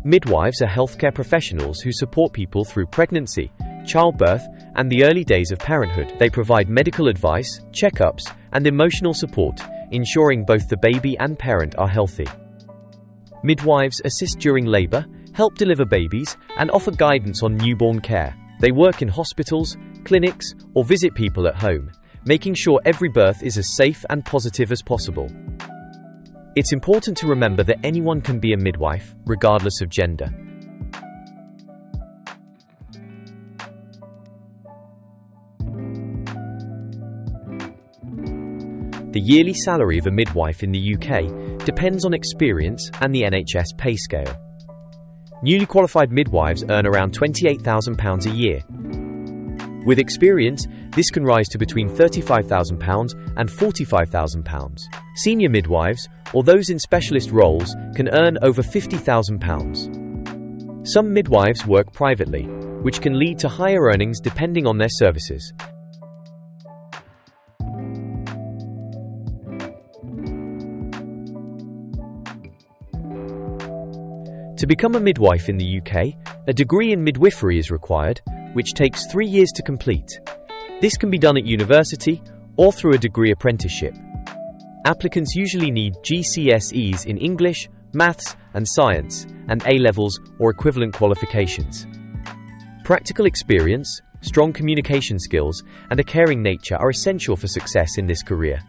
Midwives are healthcare professionals who support people through pregnancy, childbirth, and the early days of parenthood. They provide medical advice, checkups, and emotional support, ensuring both the baby and parent are healthy. Midwives assist during labor, help deliver babies, and offer guidance on newborn care. They work in hospitals, clinics, or visit people at home, making sure every birth is as safe and positive as possible. It's important to remember that anyone can be a midwife, regardless of gender. The yearly salary of a midwife in the UK depends on experience and the NHS pay scale. Newly qualified midwives earn around £28,000 a year. With experience, this can rise to between £35,000 and £45,000. Senior midwives, or those in specialist roles, can earn over £50,000. Some midwives work privately, which can lead to higher earnings depending on their services. To become a midwife in the UK, a degree in midwifery is required, which takes 3 years to complete. This can be done at university or through a degree apprenticeship. Applicants usually need GCSEs in English, maths, and science, and A-levels or equivalent qualifications. Practical experience, strong communication skills, and a caring nature are essential for success in this career.